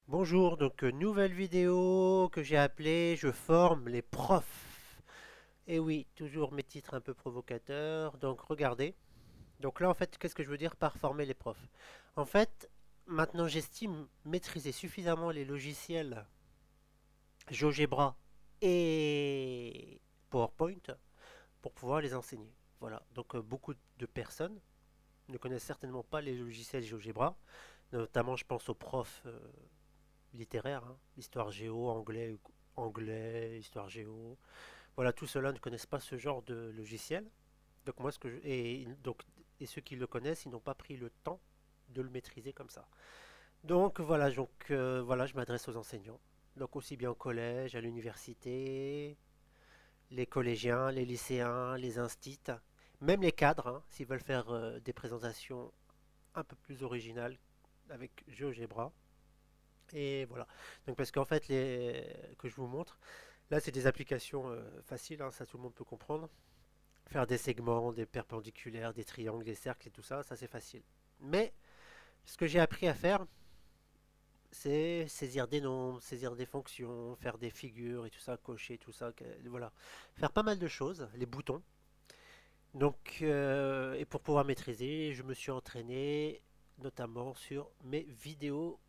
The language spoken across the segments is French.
Bonjour, donc nouvelle vidéo que j'ai appelée Je forme les profs. Et oui, toujours mes titres un peu provocateurs. Donc regardez. Donc là en fait, qu'est-ce que je veux dire par former les profs? En fait, maintenant j'estime maîtriser suffisamment les logiciels GeoGebra et PowerPoint pour pouvoir les enseigner. Voilà, donc beaucoup de personnes ne connaissent certainement pas les logiciels GeoGebra, notamment je pense aux profs littéraire, hein, histoire géo, anglais, histoire géo. Voilà, tout cela ne connaissent pas ce genre de logiciel. Donc moi, et ceux qui le connaissent, ils n'ont pas pris le temps de le maîtriser comme ça. Voilà, je m'adresse aux enseignants. Donc aussi bien au collège, à l'université, les collégiens, les lycéens, les instits, même les cadres, hein, s'ils veulent faire des présentations un peu plus originales avec GeoGebra. Et voilà. Donc parce qu'en fait, que je vous montre, là c'est des applications faciles, hein, ça tout le monde peut comprendre. Faire des segments, des perpendiculaires, des triangles, des cercles et tout ça, ça c'est facile. Mais ce que j'ai appris à faire, c'est saisir des nombres, saisir des fonctions, faire des figures et tout ça, cocher tout ça, voilà. Faire pas mal de choses, les boutons. Donc, et pour pouvoir maîtriser, je me suis entraîné notamment sur mes vidéos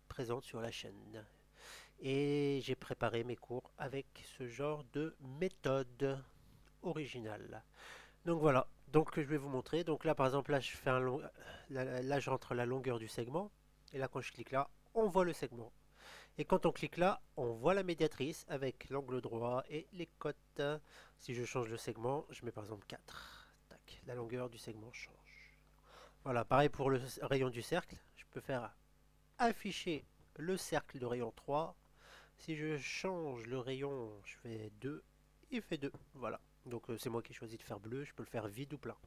présentes sur la chaîne. Et j'ai préparé mes cours avec ce genre de méthode originale. Donc voilà, donc je vais vous montrer. Donc là par exemple, là je fais là je rentre la longueur du segment. Et là quand je clique là, on voit le segment. Et quand on clique là, on voit la médiatrice avec l'angle droit et les cotes. Si je change le segment, je mets par exemple 4. Tac, la longueur du segment change. Voilà, pareil pour le rayon du cercle. Je peux faire afficher le cercle de rayon 3. Si je change le rayon, je fais 2, il fait 2. Voilà. Donc c'est moi qui ai choisi de faire bleu, je peux le faire vide ou plein.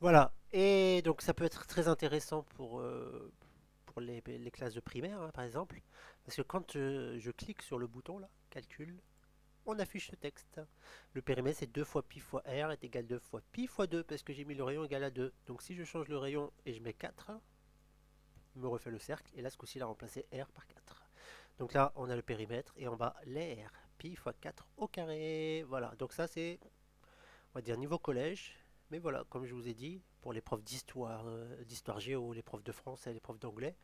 Voilà. Et donc ça peut être très intéressant pour les classes de primaire, hein, par exemple. Parce que quand je clique sur le bouton là, calcul, on affiche ce texte. Le périmètre c'est 2 fois pi fois r est égal à 2 fois pi fois 2 parce que j'ai mis le rayon égal à 2. Donc si je change le rayon et je mets 4, il me refait le cercle. Et là ce coup-ci il a remplacé r par 4. Donc là, on a le périmètre et en bas, l'air. Pi fois 4 au carré. Voilà, donc ça c'est, on va dire, niveau collège. Mais voilà, comme je vous ai dit, pour les profs d'histoire géo, les profs de français, les profs d'anglais,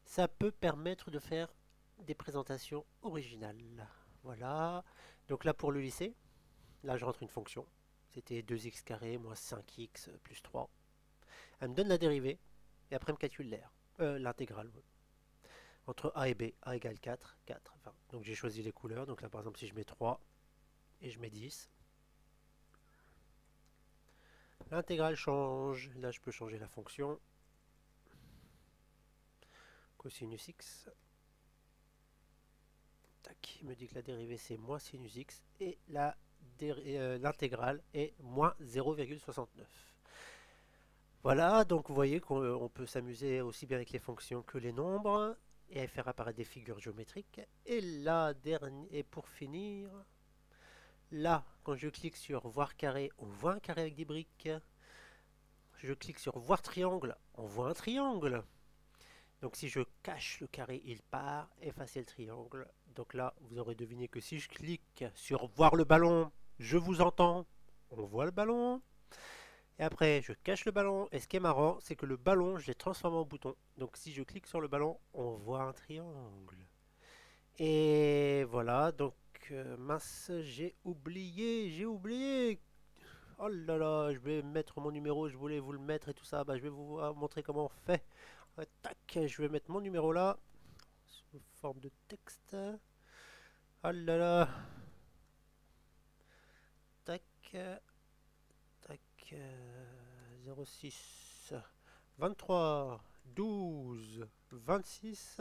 ça peut permettre de faire des présentations originales. Voilà. Donc là, pour le lycée, là, je rentre une fonction. C'était 2x carré moins 5x plus 3. Elle me donne la dérivée et après, elle me calcule l'air. L'intégrale, ouais. Entre A et B, A égale 4, 4, 20. Donc j'ai choisi les couleurs. Donc là, par exemple, si je mets 3 et je mets 10, l'intégrale change. Là, je peux changer la fonction. Cosinus x. Tac, il me dit que la dérivée c'est moins sinus x et l'intégrale est moins 0,69. Voilà, donc vous voyez qu'on peut s'amuser aussi bien avec les fonctions que les nombres et faire apparaître des figures géométriques. Et là, et pour finir, là, quand je clique sur voir carré, on voit un carré avec des briques. Je clique sur voir triangle, on voit un triangle. Donc si je cache le carré, il part, effacer le triangle. Donc là, vous aurez deviné que si je clique sur voir le ballon, je vous entends, on voit le ballon. Et après, je cache le ballon. Et ce qui est marrant, c'est que le ballon, je l'ai transformé en bouton. Donc si je clique sur le ballon, on voit un triangle. Et voilà, donc mince, j'ai oublié. Oh là là, je vais mettre mon numéro, je voulais vous le mettre et tout ça. Bah, je vais vous montrer comment on fait. Tac, je vais mettre mon numéro là, sous forme de texte. Oh là là, tac, tac, 06, 23, 12, 26,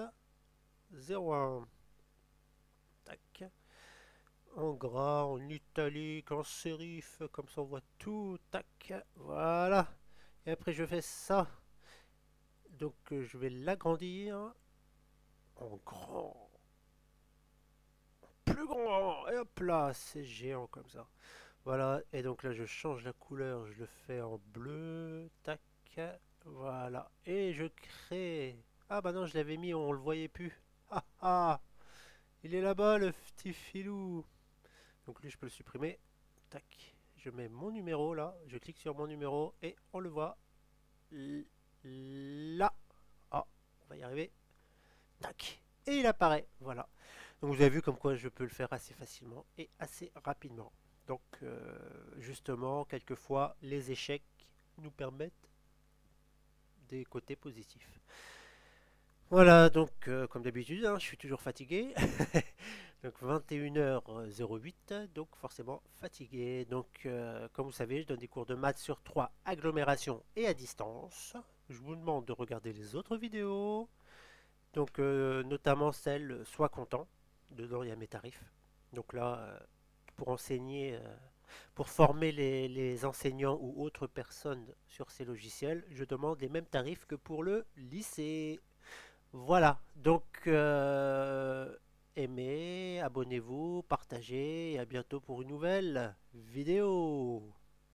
01. Tac, en gras, en italique, en sérif, comme ça on voit tout. Tac, voilà. Et après je fais ça. Donc je vais l'agrandir en grand, plus grand. Et hop là, c'est géant comme ça. Voilà, et donc là je change la couleur, je le fais en bleu, tac, voilà, et je crée. Ah bah non, je l'avais mis, on le voyait plus. Ah ah, il est là-bas le petit filou. Donc lui, je peux le supprimer. Tac. Je mets mon numéro là, je clique sur mon numéro et on le voit là. Ah, on va y arriver. Tac. Et il apparaît. Voilà. Donc vous avez vu comme quoi je peux le faire assez facilement et assez rapidement. Donc justement, quelquefois, les échecs nous permettent des côtés positifs. Voilà, donc comme d'habitude, hein, je suis toujours fatigué. Donc 21h08, donc forcément fatigué. Donc comme vous savez, je donne des cours de maths sur 3 agglomérations et à distance. Je vous demande de regarder les autres vidéos. Donc notamment celle Sois content. Dedans il y a mes tarifs. Donc là, pour enseigner, pour former les enseignants ou autres personnes sur ces logiciels, je demande les mêmes tarifs que pour le lycée. Voilà, donc aimez, abonnez-vous, partagez et à bientôt pour une nouvelle vidéo.